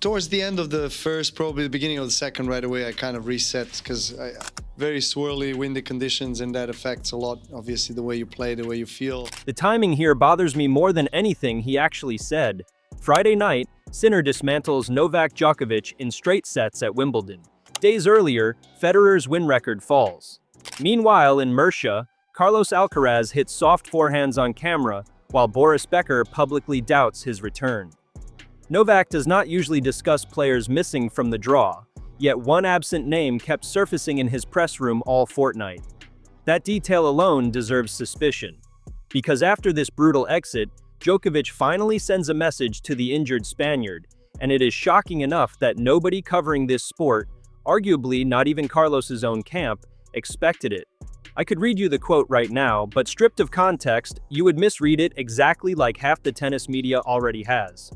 towards the end of the first, probably the beginning of the second, right away, I kind of reset because very swirly, windy conditions, and that affects a lot, obviously, the way you play, the way you feel. The timing here bothers me more than anything he actually said. Friday night, Sinner dismantles Novak Djokovic in straight sets at Wimbledon. Days earlier, Federer's win record falls. Meanwhile, in Murcia, Carlos Alcaraz hits soft forehands on camera, while Boris Becker publicly doubts his return. Novak does not usually discuss players missing from the draw, yet one absent name kept surfacing in his press room all fortnight. That detail alone deserves suspicion, because after this brutal exit, Djokovic finally sends a message to the injured Spaniard, and it is shocking enough that nobody covering this sport, arguably not even Carlos's own camp, expected it. I could read you the quote right now, but stripped of context, you would misread it exactly like half the tennis media already has.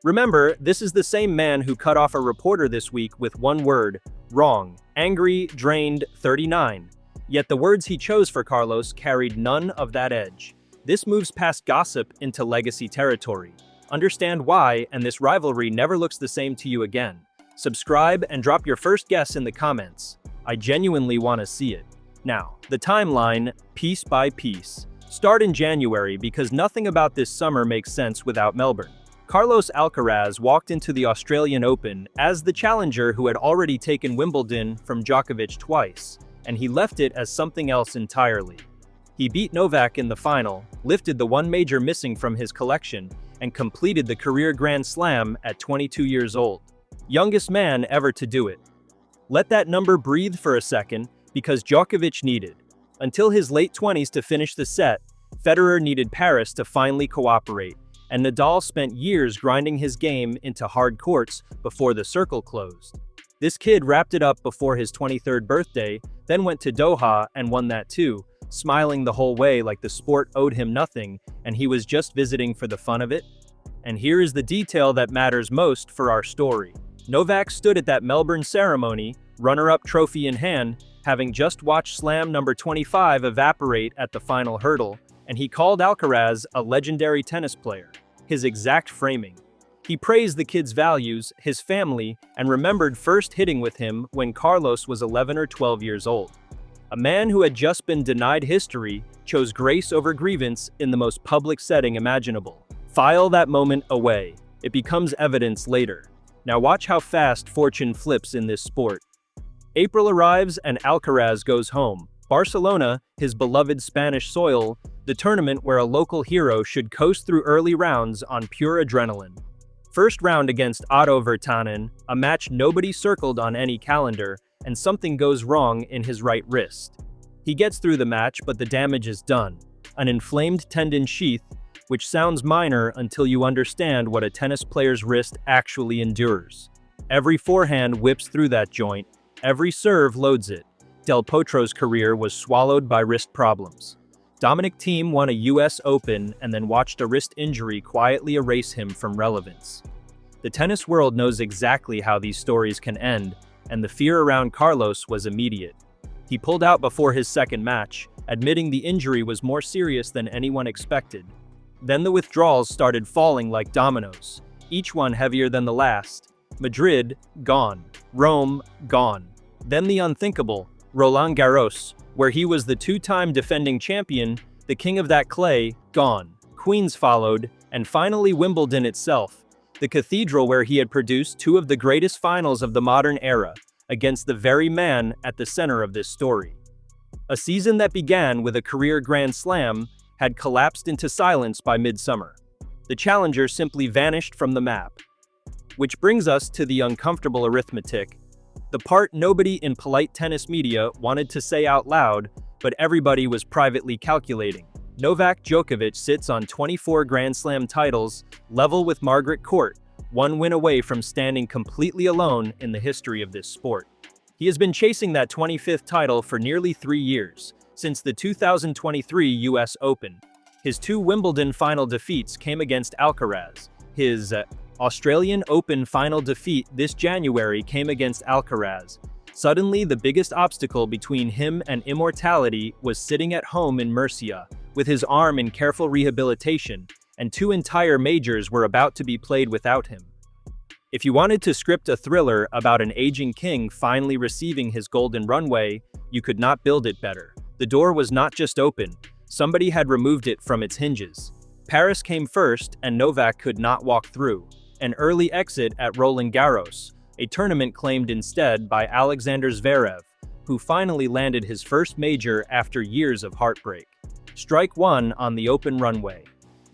Remember, this is the same man who cut off a reporter this week with one word: wrong, angry, drained, 39. Yet the words he chose for Carlos carried none of that edge. This moves past gossip into legacy territory. Understand why, and this rivalry never looks the same to you again. Subscribe and drop your first guess in the comments. I genuinely want to see it. Now, the timeline, piece by piece. Start in January because nothing about this summer makes sense without Melbourne. Carlos Alcaraz walked into the Australian Open as the challenger who had already taken Wimbledon from Djokovic twice, and he left it as something else entirely. He beat Novak in the final, lifted the one major missing from his collection, and completed the career Grand Slam at 22 years old. Youngest man ever to do it. Let that number breathe for a second, because Djokovic needed, until his late 20s to finish the set, Federer needed Paris to finally cooperate, and Nadal spent years grinding his game into hard courts before the circle closed. This kid wrapped it up before his 23rd birthday, then went to Doha and won that too, smiling the whole way like the sport owed him nothing and he was just visiting for the fun of it. And here is the detail that matters most for our story. Novak stood at that Melbourne ceremony, runner-up trophy in hand, having just watched Slam number 25 evaporate at the final hurdle, and he called Alcaraz a legendary tennis player. His exact framing. He praised the kid's values, his family, and remembered first hitting with him when Carlos was 11 or 12 years old. A man who had just been denied history chose grace over grievance in the most public setting imaginable. File that moment away. It becomes evidence later. Now watch how fast fortune flips in this sport. April arrives and Alcaraz goes home. Barcelona, his beloved Spanish soil, the tournament where a local hero should coast through early rounds on pure adrenaline. First round against Otto Virtanen, a match nobody circled on any calendar, and something goes wrong in his right wrist. He gets through the match, but the damage is done. An inflamed tendon sheath, which sounds minor until you understand what a tennis player's wrist actually endures. Every forehand whips through that joint, every serve loads it. Del Potro's career was swallowed by wrist problems. Dominic Thiem won a US Open and then watched a wrist injury quietly erase him from relevance. The tennis world knows exactly how these stories can end, and the fear around Carlos was immediate. He pulled out before his second match, admitting the injury was more serious than anyone expected. Then the withdrawals started falling like dominoes, each one heavier than the last. Madrid, gone. Rome, gone. Then the unthinkable, Roland Garros, where he was the two-time defending champion, the king of that clay, gone. Queens followed, and finally Wimbledon itself, the cathedral where he had produced two of the greatest finals of the modern era, against the very man at the center of this story. A season that began with a career Grand Slam had collapsed into silence by midsummer. The challenger simply vanished from the map. Which brings us to the uncomfortable arithmetic. The part nobody in polite tennis media wanted to say out loud, but everybody was privately calculating. Novak Djokovic sits on 24 Grand Slam titles, level with Margaret Court, one win away from standing completely alone in the history of this sport. He has been chasing that 25th title for nearly 3 years, since the 2023 US Open. His two Wimbledon final defeats came against Alcaraz. His Australian Open final defeat this January came against Alcaraz. Suddenly, the biggest obstacle between him and immortality was sitting at home in Murcia, with his arm in careful rehabilitation, and two entire majors were about to be played without him. If you wanted to script a thriller about an aging king finally receiving his golden runway, you could not build it better. The door was not just open, somebody had removed it from its hinges. Paris came first, and Novak could not walk through. An early exit at Roland Garros, a tournament claimed instead by Alexander Zverev, who finally landed his first major after years of heartbreak. Strike one on the open runway.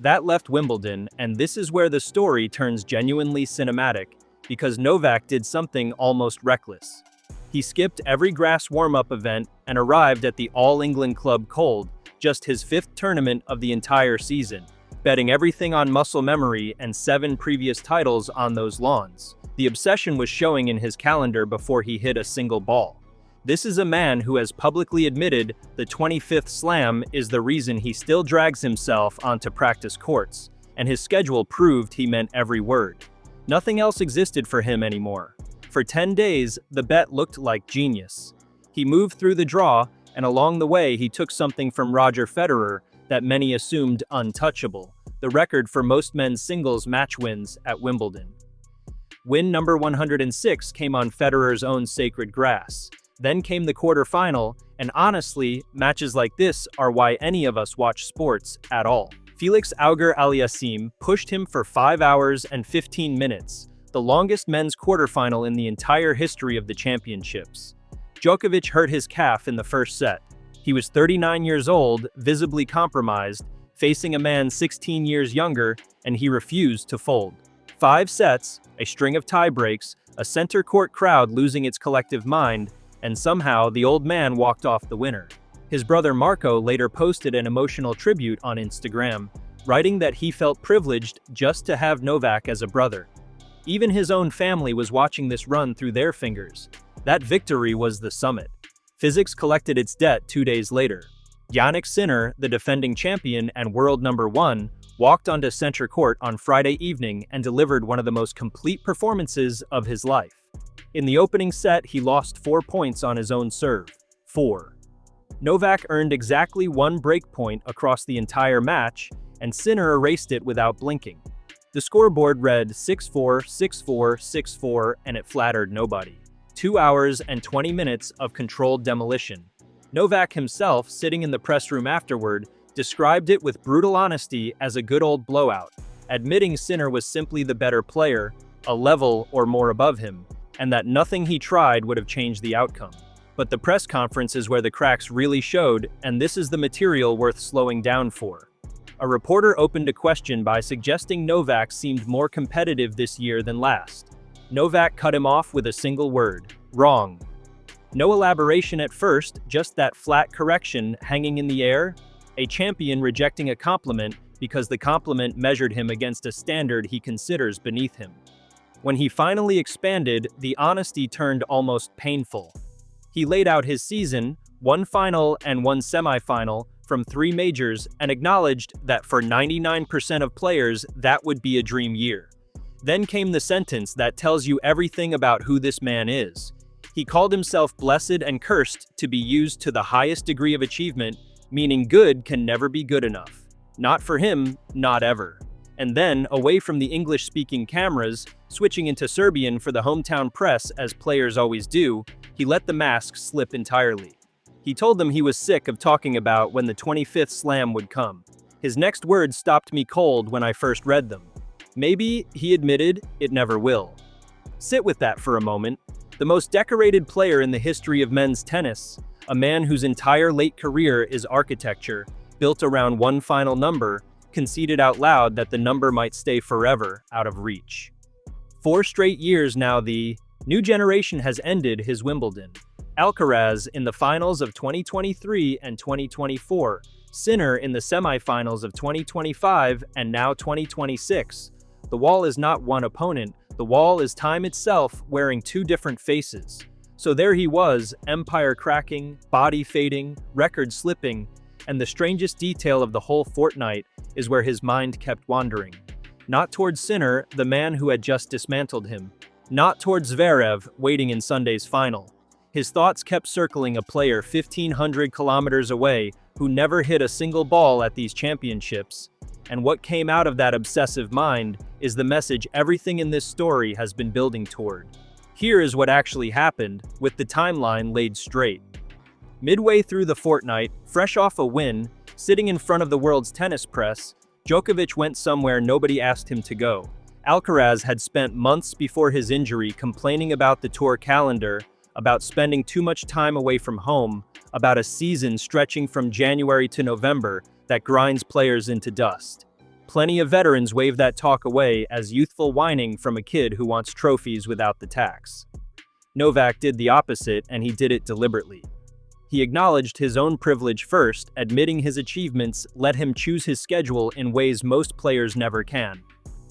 That left Wimbledon, and this is where the story turns genuinely cinematic, because Novak did something almost reckless. He skipped every grass warm-up event and arrived at the All England Club cold, just his fifth tournament of the entire season, betting everything on muscle memory and 7 previous titles on those lawns. The obsession was showing in his calendar before he hit a single ball. This is a man who has publicly admitted the 25th slam is the reason he still drags himself onto practice courts, and his schedule proved he meant every word. Nothing else existed for him anymore. For 10 days, the bet looked like genius. He moved through the draw, and along the way he took something from Roger Federer that many assumed untouchable, the record for most men's singles match wins at Wimbledon. Win number 106 came on Federer's own sacred grass. Then came the quarterfinal, and honestly, matches like this are why any of us watch sports at all. Felix Auger-Aliassime pushed him for 5 hours and 15 minutes, the longest men's quarterfinal in the entire history of the championships. Djokovic hurt his calf in the first set. He was 39 years old, visibly compromised, facing a man 16 years younger, and he refused to fold. 5 sets, a string of tie-breaks, a center court crowd losing its collective mind, and somehow the old man walked off the winner. His brother Marco later posted an emotional tribute on Instagram, writing that he felt privileged just to have Novak as a brother. Even his own family was watching this run through their fingers. That victory was the summit. Physics collected its debt 2 days later. Jannik Sinner, the defending champion and world number 1, walked onto center court on Friday evening and delivered one of the most complete performances of his life. In the opening set, he lost 4 points on his own serve. 4. Novak earned exactly 1 break point across the entire match, and Sinner erased it without blinking. The scoreboard read 6-4, 6-4, 6-4, and it flattered nobody. 2 hours and 20 minutes of controlled demolition. Novak himself, sitting in the press room afterward, described it with brutal honesty as a good old blowout, admitting Sinner was simply the better player, a level or more above him, and that nothing he tried would have changed the outcome. But the press conference is where the cracks really showed, and this is the material worth slowing down for. A reporter opened a question by suggesting Novak seemed more competitive this year than last. Novak cut him off with a single word: wrong. No elaboration at first, just that flat correction hanging in the air, a champion rejecting a compliment because the compliment measured him against a standard he considers beneath him. When he finally expanded, the honesty turned almost painful. He laid out his season, 1 final and 1 semifinal, from 3 majors, and acknowledged that for 99% of players, that would be a dream year. Then came the sentence that tells you everything about who this man is. He called himself blessed and cursed to be used to the highest degree of achievement, meaning good can never be good enough. Not for him, not ever. And then, away from the English-speaking cameras, switching into Serbian for the hometown press as players always do, he let the mask slip entirely. He told them he was sick of talking about when the 25th slam would come. His next words stopped me cold when I first read them. Maybe, he admitted, it never will. Sit with that for a moment. The most decorated player in the history of men's tennis, a man whose entire late career is architecture, built around 1 final number, conceded out loud that the number might stay forever out of reach. 4 straight years now the new generation has ended his Wimbledon. Alcaraz in the finals of 2023 and 2024, Sinner in the semifinals of 2025 and now 2026. The wall is not one opponent, the wall is time itself wearing 2 different faces. So there he was, empire cracking, body fading, record slipping, and the strangest detail of the whole fortnight is where his mind kept wandering. Not towards Sinner, the man who had just dismantled him. Not towards Zverev, waiting in Sunday's final. His thoughts kept circling a player 1,500 kilometers away who never hit a single ball at these championships. And what came out of that obsessive mind is the message everything in this story has been building toward. Here is what actually happened, with the timeline laid straight. Midway through the fortnight, fresh off a win, sitting in front of the world's tennis press, Djokovic went somewhere nobody asked him to go. Alcaraz had spent months before his injury complaining about the tour calendar, about spending too much time away from home, about a season stretching from January to November that grinds players into dust. Plenty of veterans wave that talk away as youthful whining from a kid who wants trophies without the tax. Novak did the opposite, and he did it deliberately. He acknowledged his own privilege first, admitting his achievements let him choose his schedule in ways most players never can.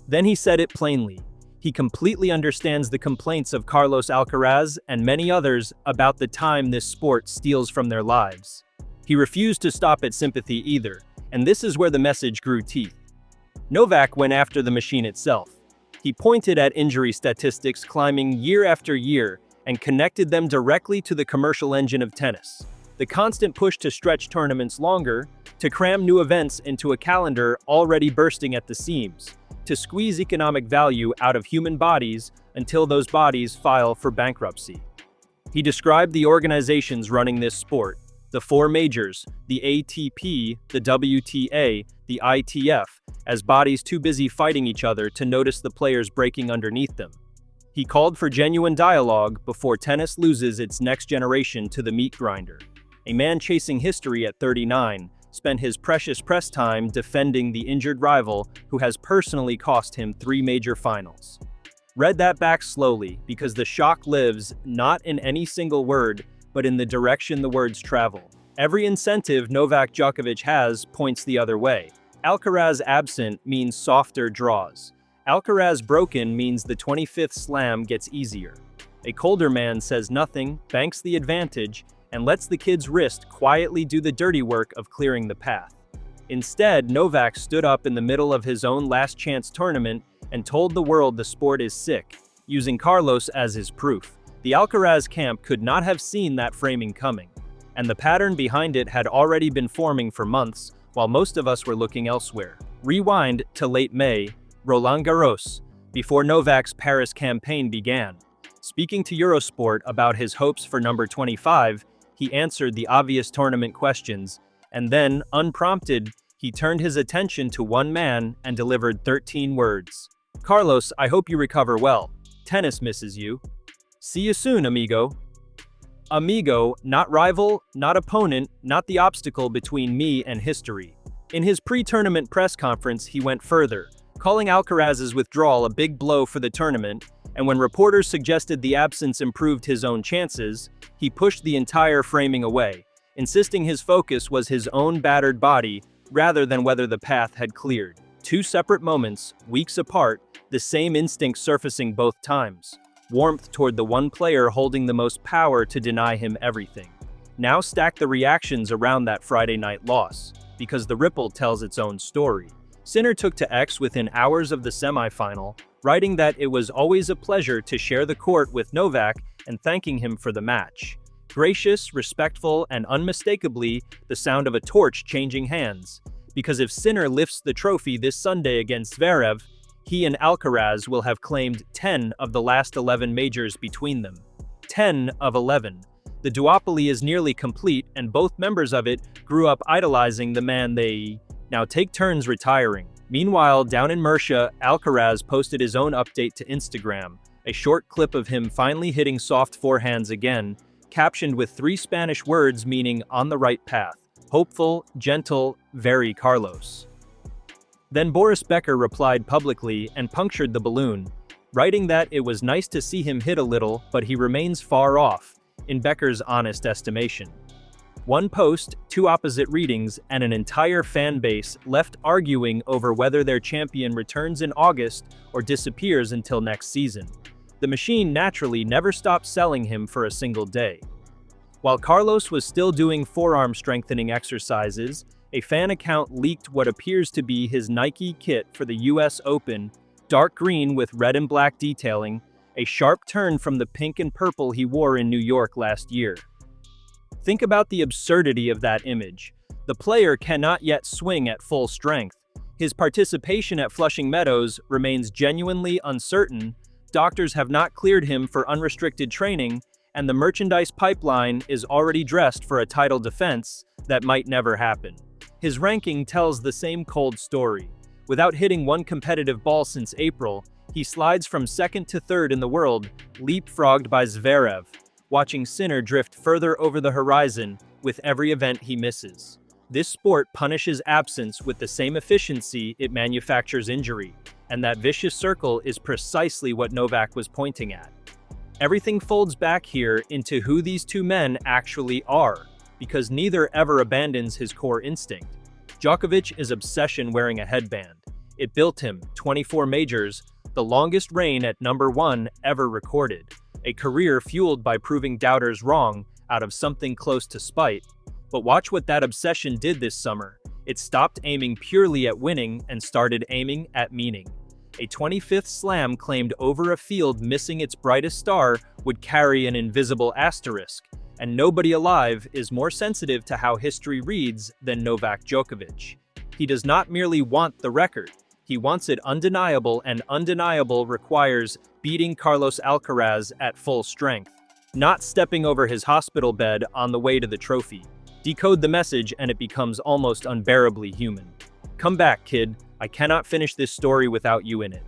Then he said it plainly. He completely understands the complaints of Carlos Alcaraz and many others about the time this sport steals from their lives. He refused to stop at sympathy either, and this is where the message grew teeth. Novak went after the machine itself. He pointed at injury statistics climbing year after year and connected them directly to the commercial engine of tennis. The constant push to stretch tournaments longer, to cram new events into a calendar already bursting at the seams, to squeeze economic value out of human bodies until those bodies file for bankruptcy. He described the organizations running this sport, the four majors, the ATP, the WTA, the ITF, as bodies too busy fighting each other to notice the players breaking underneath them. He called for genuine dialogue before tennis loses its next generation to the meat grinder. A man chasing history at 39 spent his precious press time defending the injured rival who has personally cost him 3 major finals. Read that back slowly, because the shock lives not in any single word, but in the direction the words travel. Every incentive Novak Djokovic has points the other way. Alcaraz absent means softer draws. Alcaraz broken means the 25th slam gets easier. A colder man says nothing, banks the advantage, and lets the kid's wrist quietly do the dirty work of clearing the path. Instead, Novak stood up in the middle of his own last chance tournament and told the world the sport is sick, using Carlos as his proof. The Alcaraz camp could not have seen that framing coming, and the pattern behind it had already been forming for months, while most of us were looking elsewhere. Rewind to late May, Roland Garros, before Novak's Paris campaign began. Speaking to Eurosport about his hopes for number 25, he answered the obvious tournament questions, and then, unprompted, he turned his attention to one man and delivered 13 words. "Carlos, I hope you recover well. Tennis misses you. See you soon, amigo." Amigo, not rival, not opponent, not the obstacle between me and history. In his pre-tournament press conference, he went further, calling Alcaraz's withdrawal a big blow for the tournament, and when reporters suggested the absence improved his own chances, he pushed the entire framing away, insisting his focus was his own battered body rather than whether the path had cleared. 2 separate moments, weeks apart, the same instinct surfacing both times. Warmth toward the one player holding the most power to deny him everything. Now stack the reactions around that Friday night loss, because the ripple tells its own story. Sinner took to X within hours of the semifinal, writing that it was always a pleasure to share the court with Novak and thanking him for the match. Gracious, respectful, and unmistakably the sound of a torch changing hands. Because if Sinner lifts the trophy this Sunday against Zverev, he and Alcaraz will have claimed 10 of the last 11 majors between them. 10 of 11. The duopoly is nearly complete, and both members of it grew up idolizing the man they now take turns retiring. Meanwhile, down in Murcia, Alcaraz posted his own update to Instagram, a short clip of him finally hitting soft forehands again, captioned with 3 Spanish words meaning on the right path. Hopeful, gentle, very Carlos. Then Boris Becker replied publicly and punctured the balloon, writing that it was nice to see him hit a little, but he remains far off, in Becker's honest estimation. One post, 2 opposite readings, and an entire fan base left arguing over whether their champion returns in August or disappears until next season. The machine naturally never stopped selling him for a single day. While Carlos was still doing forearm strengthening exercises, a fan account leaked what appears to be his Nike kit for the US Open, dark green with red and black detailing, a sharp turn from the pink and purple he wore in New York last year. Think about the absurdity of that image. The player cannot yet swing at full strength. His participation at Flushing Meadows remains genuinely uncertain. Doctors have not cleared him for unrestricted training, and the merchandise pipeline is already dressed for a title defense that might never happen. His ranking tells the same cold story. Without hitting one competitive ball since April, he slides from second to third in the world, leapfrogged by Zverev, watching Sinner drift further over the horizon with every event he misses. This sport punishes absence with the same efficiency it manufactures injury, and that vicious circle is precisely what Novak was pointing at. Everything folds back here into who these two men actually are, because neither ever abandons his core instinct. Djokovic is obsession wearing a headband. It built him 24 majors, the longest reign at number one ever recorded, a career fueled by proving doubters wrong out of something close to spite. But watch what that obsession did this summer. It stopped aiming purely at winning and started aiming at meaning. A 25th slam claimed over a field missing its brightest star would carry an invisible asterisk, and nobody alive is more sensitive to how history reads than Novak Djokovic. He does not merely want the record, he wants it undeniable, and undeniable requires beating Carlos Alcaraz at full strength, not stepping over his hospital bed on the way to the trophy. Decode the message and it becomes almost unbearably human. Come back, kid. I cannot finish this story without you in it.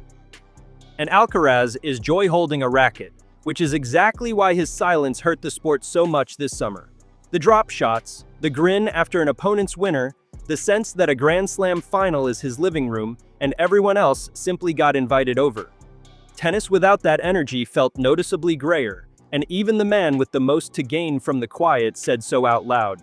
And Alcaraz is joy holding a racket, which is exactly why his silence hurt the sport so much this summer. The drop shots, the grin after an opponent's winner, the sense that a Grand Slam final is his living room and everyone else simply got invited over. Tennis without that energy felt noticeably grayer, and even the man with the most to gain from the quiet said so out loud.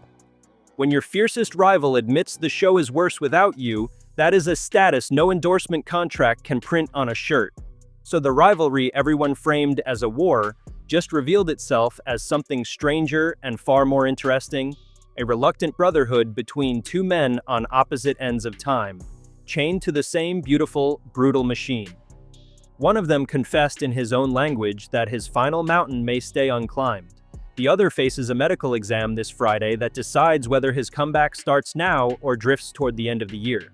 When your fiercest rival admits the show is worse without you, that is a status no endorsement contract can print on a shirt. So the rivalry everyone framed as a war just revealed itself as something stranger and far more interesting, a reluctant brotherhood between two men on opposite ends of time, chained to the same beautiful, brutal machine. One of them confessed in his own language that his final mountain may stay unclimbed. The other faces a medical exam this Friday that decides whether his comeback starts now or drifts toward the end of the year.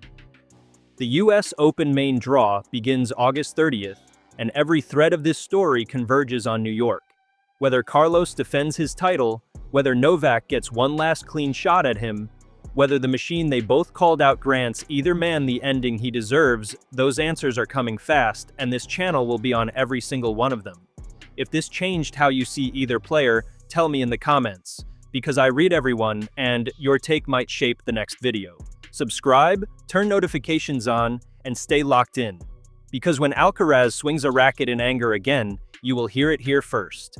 The US Open main draw begins August 30th, and every thread of this story converges on New York. Whether Carlos defends his title, whether Novak gets one last clean shot at him, whether the machine they both called out grants either man the ending he deserves, those answers are coming fast, and this channel will be on every single one of them. If this changed how you see either player, tell me in the comments, because I read everyone and your take might shape the next video. Subscribe, turn notifications on, and stay locked in. Because when Alcaraz swings a racket in anger again, you will hear it here first.